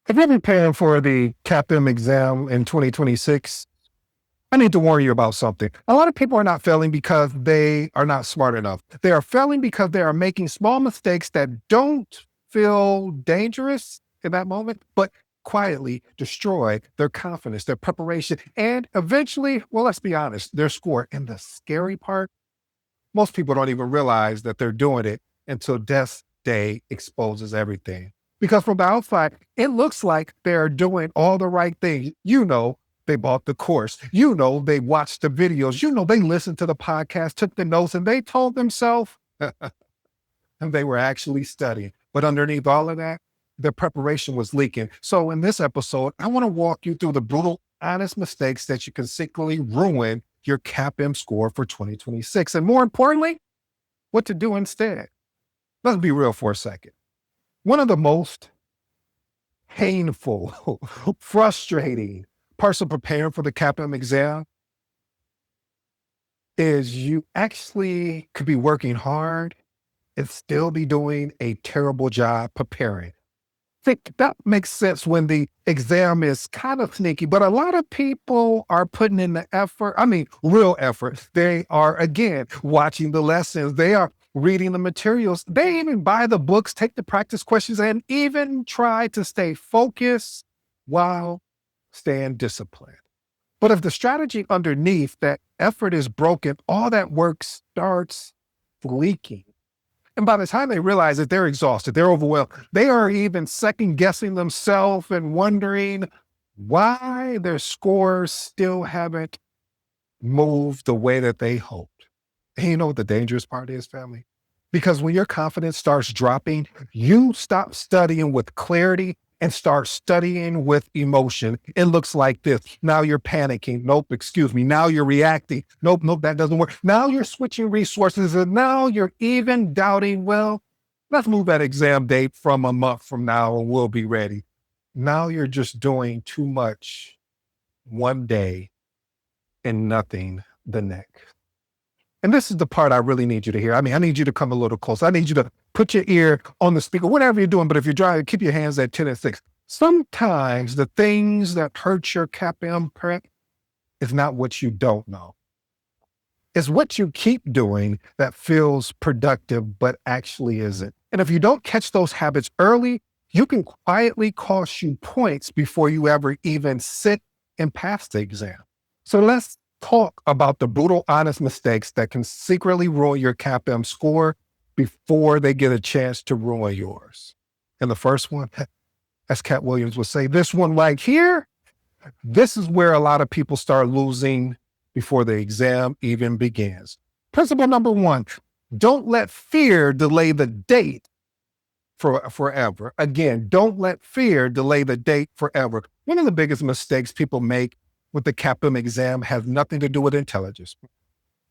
If you're preparing for the CAPM exam in 2026, I need to warn you about something. A lot of people are not failing because they are not smart enough. They are failing because they are making small mistakes that don't feel dangerous in that moment, but quietly destroy their confidence, their preparation, and eventually, well, let's be honest, their score. And the scary part, most people don't even realize that they're doing it until death day exposes everything. Because from the outside, it looks like they're doing all the right things. They bought the course. They watched the videos. They listened to the podcast, took the notes, and they told themselves and they were actually studying. But underneath all of that, their preparation was leaking. So in this episode, I want to walk you through the brutal, honest mistakes that you can secretly ruin your CAPM score for 2026. And more importantly, what to do instead. Let's be real for a second. One of the most painful, frustrating parts of preparing for the CAPM exam is you actually could be working hard and still be doing a terrible job preparing. Think that makes sense when the exam is kind of sneaky, but a lot of people are putting in the effort. I mean, real effort. They are, again, watching the lessons. They are reading the materials. They even buy the books, take the practice questions, and even try to stay focused while staying disciplined. But if the strategy underneath that effort is broken, all that work starts leaking. And by the time they realize that they're exhausted, they're overwhelmed, they are even second guessing themselves and wondering why their scores still haven't moved the way that they hoped. And you know what the dangerous part is, family? Because when your confidence starts dropping, you stop studying with clarity and start studying with emotion. It looks like this. Now you're panicking. Nope, excuse me. Now you're reacting. Nope, that doesn't work. Now you're switching resources and now you're even doubting, well, let's move that exam date from a month from now and we'll be ready. Now you're just doing too much one day and nothing the next. And this is the part I really need you to hear. I mean, I need you to come a little closer. I need you to put your ear on the speaker, whatever you're doing. But if you're driving, keep your hands at 10 and 6. Sometimes the things that hurt your CAPM prep is not what you don't know. It's what you keep doing that feels productive, but actually isn't. And if you don't catch those habits early, you can quietly cost you points before you ever even sit and pass the exam. So let's talk about the brutal, honest mistakes that can secretly ruin your CAPM score before they get a chance to ruin yours. And the first one, as Cat Williams would say, this one right here, this is where a lot of people start losing before the exam even begins. Principle number one, don't let fear delay the date forever. Again, don't let fear delay the date forever. One of the biggest mistakes people make with the CAPM exam has nothing to do with intelligence,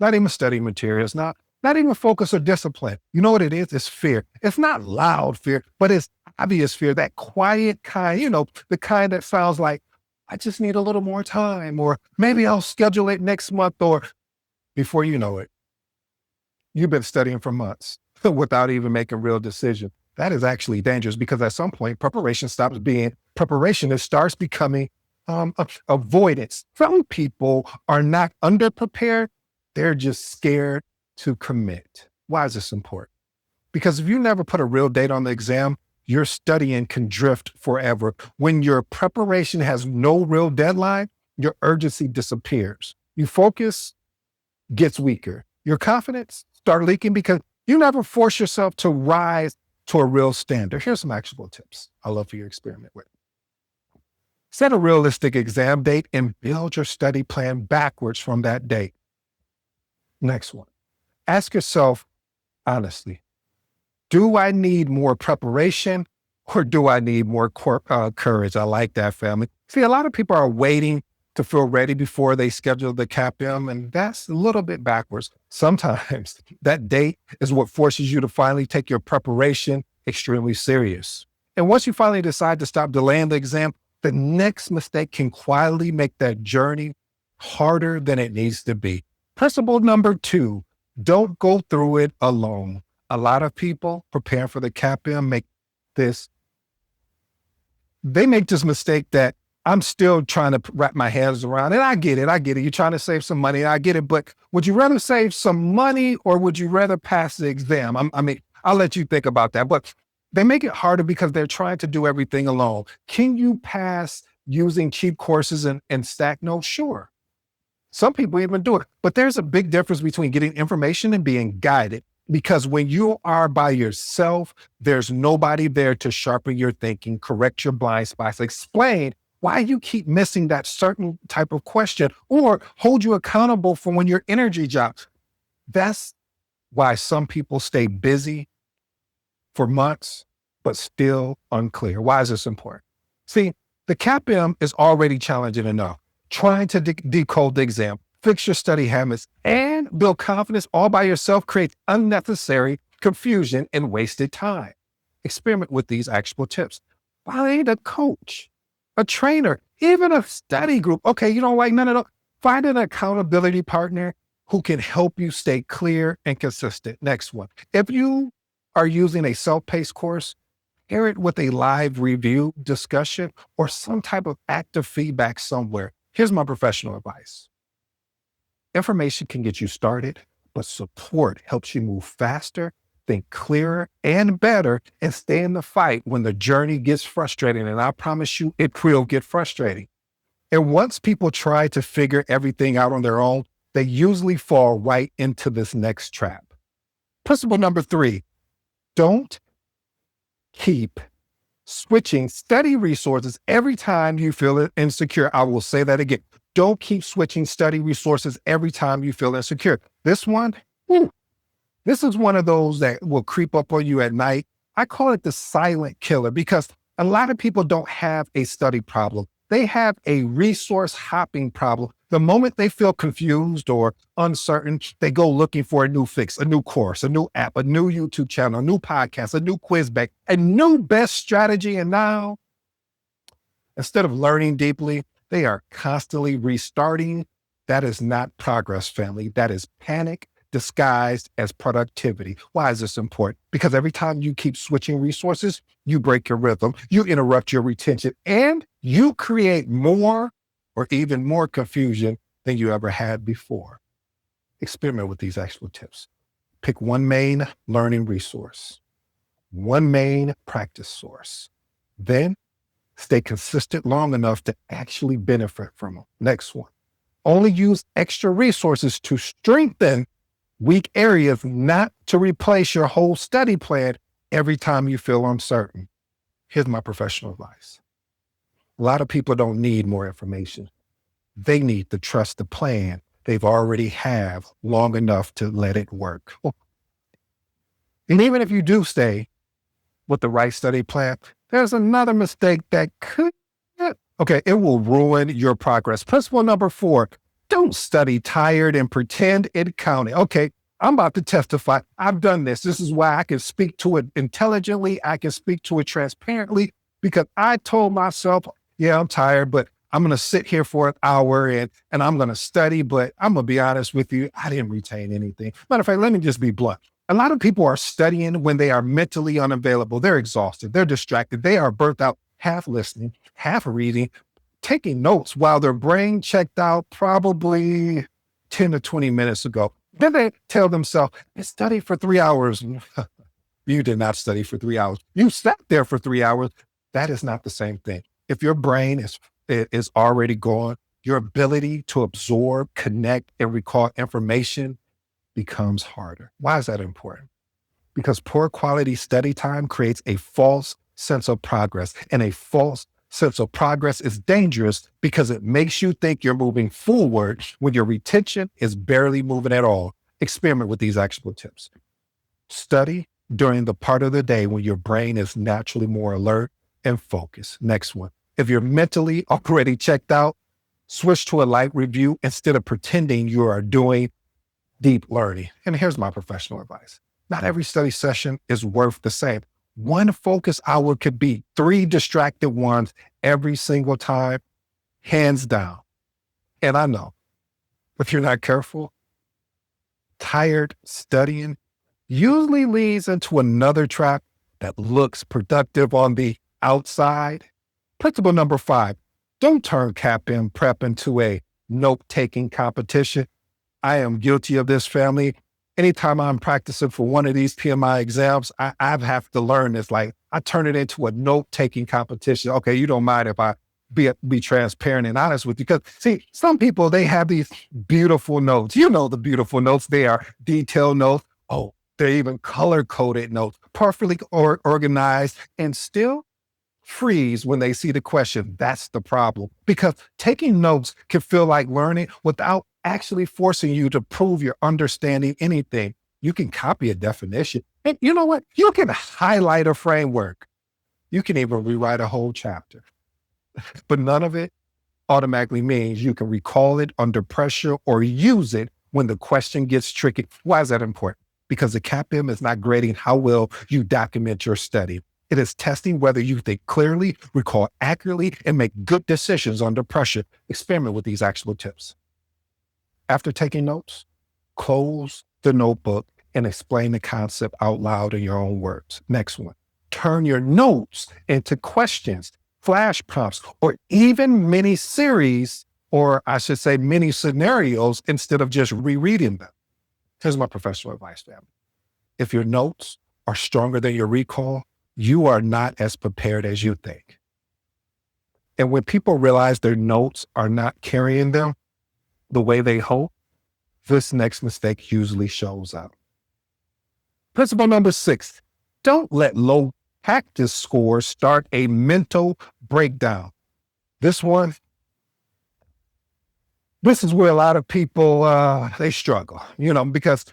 not even study materials, not even focus or discipline. You know what it is? It's fear. It's not loud fear, but it's obvious fear, that quiet kind, the kind that sounds like, I just need a little more time, or maybe I'll schedule it next month, or before you know it, you've been studying for months without even making real decisions. That is actually dangerous because at some point, preparation stops being preparation. It starts becoming avoidance. Some people are not underprepared. They're just scared to commit. Why is this important? Because if you never put a real date on the exam, your studying can drift forever. When your preparation has no real deadline, your urgency disappears. Your focus gets weaker. Your confidence starts leaking because you never force yourself to rise to a real standard. Here's some actionable tips I'd love for you to experiment with. Set a realistic exam date and build your study plan backwards from that date. Next one. Ask yourself honestly, do I need more preparation or do I need more courage? I like that, family. See, a lot of people are waiting to feel ready before they schedule the CAPM, and that's a little bit backwards. Sometimes that date is what forces you to finally take your preparation extremely serious. And once you finally decide to stop delaying the exam, the next mistake can quietly make that journey harder than it needs to be. Principle number two, don't go through it alone. A lot of people preparing for the CAPM make this they make this mistake that I'm still trying to wrap my hands around. And I get it. I get it. You're trying to save some money. I get it. But would you rather save some money or would you rather pass the exam? I mean, I'll let you think about that. But they make it harder because they're trying to do everything alone. Can you pass using cheap courses and stack notes? Sure. Some people even do it. But there's a big difference between getting information and being guided. Because when you are by yourself, there's nobody there to sharpen your thinking, correct your blind spots, explain why you keep missing that certain type of question, or hold you accountable for when your energy drops. That's why some people stay busy for months, but still unclear. Why is this important? See, the CAPM is already challenging enough. Trying to decode the exam, fix your study habits, and build confidence all by yourself creates unnecessary confusion and wasted time. Experiment with these actionable tips. Find a coach, a trainer, even a study group. Okay, you don't like none of those. Find an accountability partner who can help you stay clear and consistent. Next one. If you are using a self-paced course, pair it with a live review discussion or some type of active feedback somewhere. Here's my professional advice. Information can get you started, but support helps you move faster, think clearer and better, and stay in the fight when the journey gets frustrating. And I promise you, it will get frustrating. And once people try to figure everything out on their own, they usually fall right into this next trap. Principle number 3, don't keep switching study resources every time you feel insecure. I will say that again. Don't keep switching study resources every time you feel insecure. This one, this is one of those that will creep up on you at night. I call it the silent killer because a lot of people don't have a study problem. They have a resource hopping problem. The moment they feel confused or uncertain, they go looking for a new fix, a new course, a new app, a new YouTube channel, a new podcast, a new quiz bank, a new best strategy. And now, instead of learning deeply, they are constantly restarting. That is not progress, family. That is panic disguised as productivity. Why is this important? Because every time you keep switching resources, you break your rhythm, you interrupt your retention, and you create more or even more confusion than you ever had before. Experiment with these actual tips. Pick one main learning resource, one main practice source. Then stay consistent long enough to actually benefit from them. Next one. Only use extra resources to strengthen weak areas, not to replace your whole study plan every time you feel uncertain. Here's my professional advice. A lot of people don't need more information. They need to trust the plan they've already have long enough to let it work. And even if you do stay with the right study plan, there's another mistake that it will ruin your progress. Principle number 4, don't study tired and pretend it counted. Okay, I'm about to testify. I've done this. This is why I can speak to it intelligently. I can speak to it transparently because I told myself, yeah, I'm tired, but I'm going to sit here for an hour and I'm going to study. But I'm going to be honest with you, I didn't retain anything. Matter of fact, let me just be blunt. A lot of people are studying when they are mentally unavailable. They're exhausted. They're distracted. They are burnt out, half listening, half reading, taking notes while their brain checked out probably 10 to 20 minutes ago. Then they tell themselves, I studied for 3 hours. You did not study for 3 hours. You sat there for 3 hours. That is not the same thing. If your brain is already gone, your ability to absorb, connect, and recall information becomes harder. Why is that important? Because poor quality study time creates a false sense of progress, and a false sense of progress is dangerous because it makes you think you're moving forward when your retention is barely moving at all. Experiment with these actionable tips. Study during the part of the day when your brain is naturally more alert and focused. Next one. If you're mentally already checked out, switch to a light review instead of pretending you are doing deep learning. And here's my professional advice. Not every study session is worth the same. One focus hour could be 3 distracted ones every single time, hands down. And I know, if you're not careful, tired studying usually leads into another trap that looks productive on the outside, Principle number 5, don't turn CAPM prep into a note-taking competition. I am guilty of this, family. Anytime I'm practicing for one of these PMI exams, I have to learn this. Like, I turn it into a note-taking competition. Okay, you don't mind if I be transparent and honest with you. Because see, some people, they have these beautiful notes. You know the beautiful notes. They are detailed notes. Oh, they're even color-coded notes, perfectly organized, and still freeze when they see the question. That's the problem. Because taking notes can feel like learning without actually forcing you to prove you're understanding anything. You can copy a definition. And you know what? You can highlight a framework. You can even rewrite a whole chapter. But none of it automatically means you can recall it under pressure or use it when the question gets tricky. Why is that important? Because the CAPM is not grading how well you document your study. It is testing whether you think clearly, recall accurately, and make good decisions under pressure. Experiment with these actual tips. After taking notes, close the notebook and explain the concept out loud in your own words. Next one, turn your notes into questions, flash prompts, or even mini series, or I should say mini scenarios, instead of just rereading them. Here's my professional advice, family. If your notes are stronger than your recall, you are not as prepared as you think. And when people realize their notes are not carrying them the way they hope, this next mistake usually shows up. Principle number 6, don't let low practice scores start a mental breakdown. This is where a lot of people, they struggle, because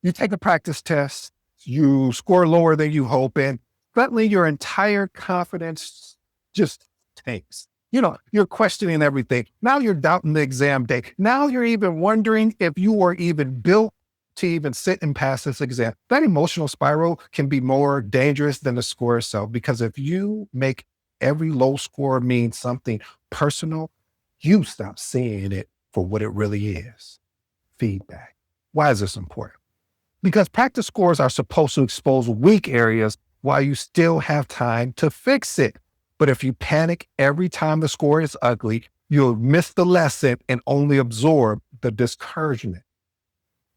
you take a practice test, you score lower than you hope, and suddenly your entire confidence just tanks. You're questioning everything. Now you're doubting the exam day. Now you're even wondering if you are even built to even sit and pass this exam. That emotional spiral can be more dangerous than the score itself, because if you make every low score mean something personal, you stop seeing it for what it really is: feedback. Why is this important? Because practice scores are supposed to expose weak areas while you still have time to fix it. But if you panic every time the score is ugly, you'll miss the lesson and only absorb the discouragement.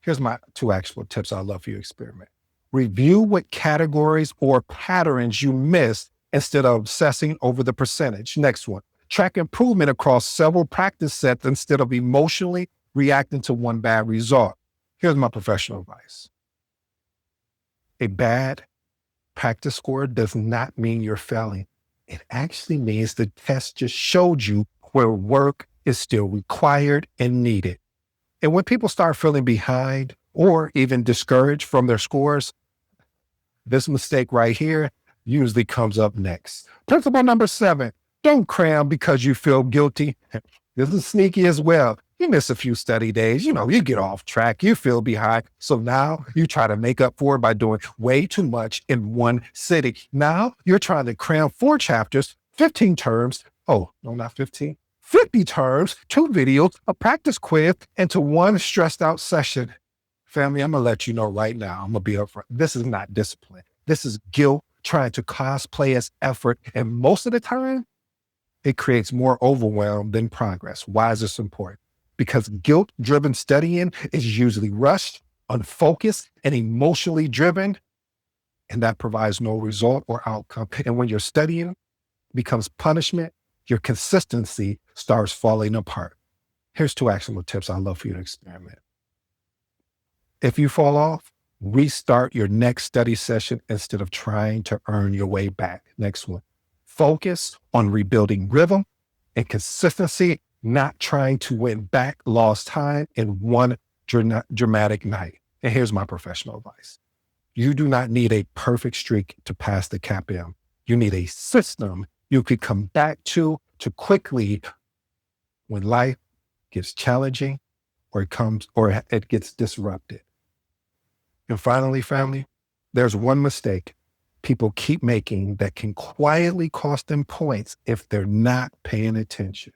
Here's my 2 actual tips I'd love for you to experiment. Review what categories or patterns you missed instead of obsessing over the percentage. Next one, track improvement across several practice sets instead of emotionally reacting to one bad result. Here's my professional advice. A bad practice score does not mean you're failing. It actually means the test just showed you where work is still required and needed. And when people start feeling behind or even discouraged from their scores, this mistake right here usually comes up next. Principle number 7, don't cram because you feel guilty. This is sneaky as well. You miss a few study days, you get off track, you feel behind. So now you try to make up for it by doing way too much in one sitting. Now you're trying to cram 4 chapters, 15 terms. Oh, no, not 15. 50 terms, 2 videos, a practice quiz, into one stressed out session. Family, I'm going to let you know right now, I'm going to be upfront. This is not discipline. This is guilt trying to cosplay as effort. And most of the time, it creates more overwhelm than progress. Why is this important? Because guilt-driven studying is usually rushed, unfocused, and emotionally driven, and that provides no result or outcome. And when your studying becomes punishment, your consistency starts falling apart. Here's 2 actionable tips I'd love for you to experiment. If you fall off, restart your next study session instead of trying to earn your way back. Next one, focus on rebuilding rhythm and consistency, not trying to win back lost time in one dramatic night. And here's my professional advice. You do not need a perfect streak to pass the CAPM. You need a system you could come back to quickly when life gets challenging or it gets disrupted. And finally, family, there's one mistake people keep making that can quietly cost them points if they're not paying attention.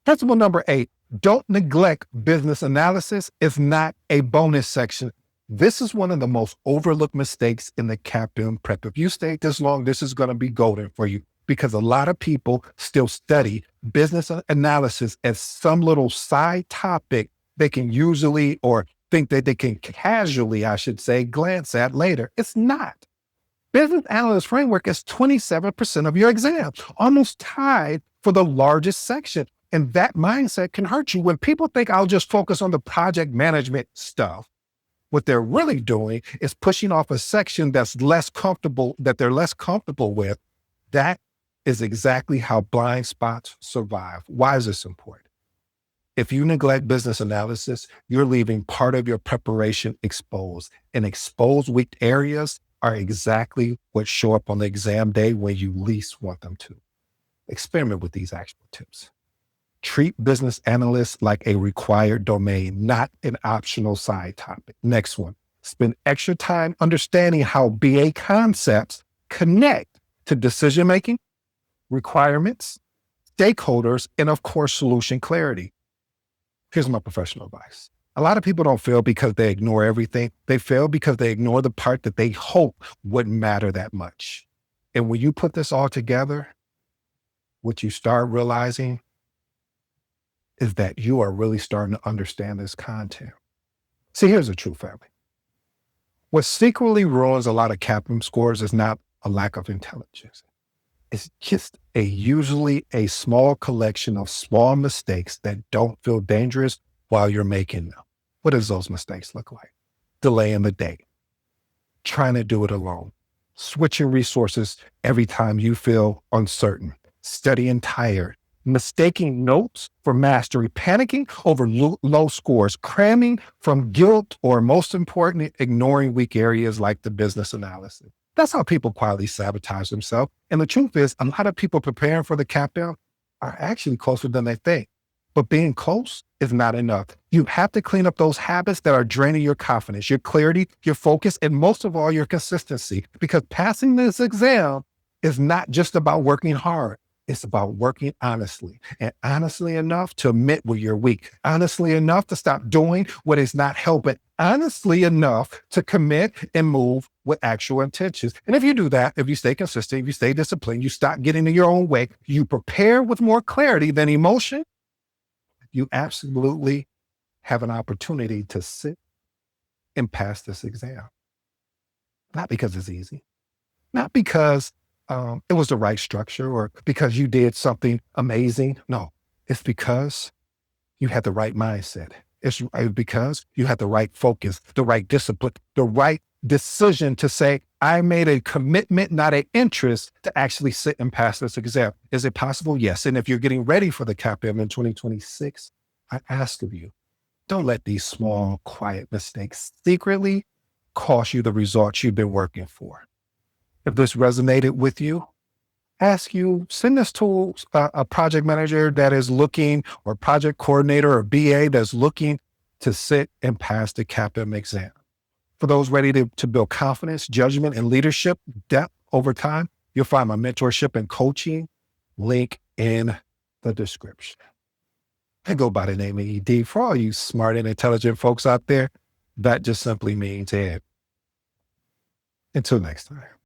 Principle number 8, don't neglect business analysis. It's not a bonus section. This is one of the most overlooked mistakes in the CAPM prep. If you stayed this long, this is going to be golden for you. because a lot of people still study business analysis as some little side topic they can usually or think that they can casually, I should say, glance at later. It's not. Business analyst framework is 27% of your exam, almost tied for the largest section. And that mindset can hurt you. When people think I'll just focus on the project management stuff, what they're really doing is pushing off a section that's less comfortable, that they're less comfortable with. That is exactly how blind spots survive. Why is this important? If you neglect business analysis, you're leaving part of your preparation exposed, and exposed weak areas are exactly what show up on the exam day when you least want them to. Experiment with these actual tips. Treat business analysts like a required domain, not an optional side topic. Next one, spend extra time understanding how BA concepts connect to decision-making, requirements, stakeholders, and of course, solution clarity. Here's my professional advice. A lot of people don't fail because they ignore everything. They fail because they ignore the part that they hope wouldn't matter that much. And when you put this all together, what you start realizing is that you are really starting to understand this content. See, here's the truth, family. What secretly ruins a lot of CAPM scores is not a lack of intelligence. It's just usually a small collection of small mistakes that don't feel dangerous while you're making them. What does those mistakes look like? Delaying the date, trying to do it alone, switching resources every time you feel uncertain, studying tired, mistaking notes for mastery, panicking over low scores, cramming from guilt, or most important, ignoring weak areas like the business analysis. That's how people quietly sabotage themselves. And the truth is, a lot of people preparing for the CAPM are actually closer than they think. But being close is not enough. You have to clean up those habits that are draining your confidence, your clarity, your focus, and most of all, your consistency. Because passing this exam is not just about working hard. It's about working honestly, and honestly enough to admit where you're weak, honestly enough to stop doing what is not helping, honestly enough to commit and move with actual intentions. And if you do that, if you stay consistent, if you stay disciplined, you stop getting in your own way, you prepare with more clarity than emotion, you absolutely have an opportunity to sit and pass this exam. Not because it's easy, not because it was the right structure or because you did something amazing. No, it's because you had the right mindset. It's because you had the right focus, the right discipline, the right decision to say, I made a commitment, not an interest, to actually sit and pass this exam. Is it possible? Yes. And if you're getting ready for the CAPM in 2026, I ask of you, don't let these small, quiet mistakes secretly cost you the results you've been working for. If this resonated with you, send this to a project manager that is looking, or project coordinator or BA that's looking to sit and pass the CAPM exam. For those ready to build confidence, judgment, and leadership depth over time, you'll find my mentorship and coaching link in the description. I go by the name of ED. For all you smart and intelligent folks out there, that just simply means Ed. Until next time.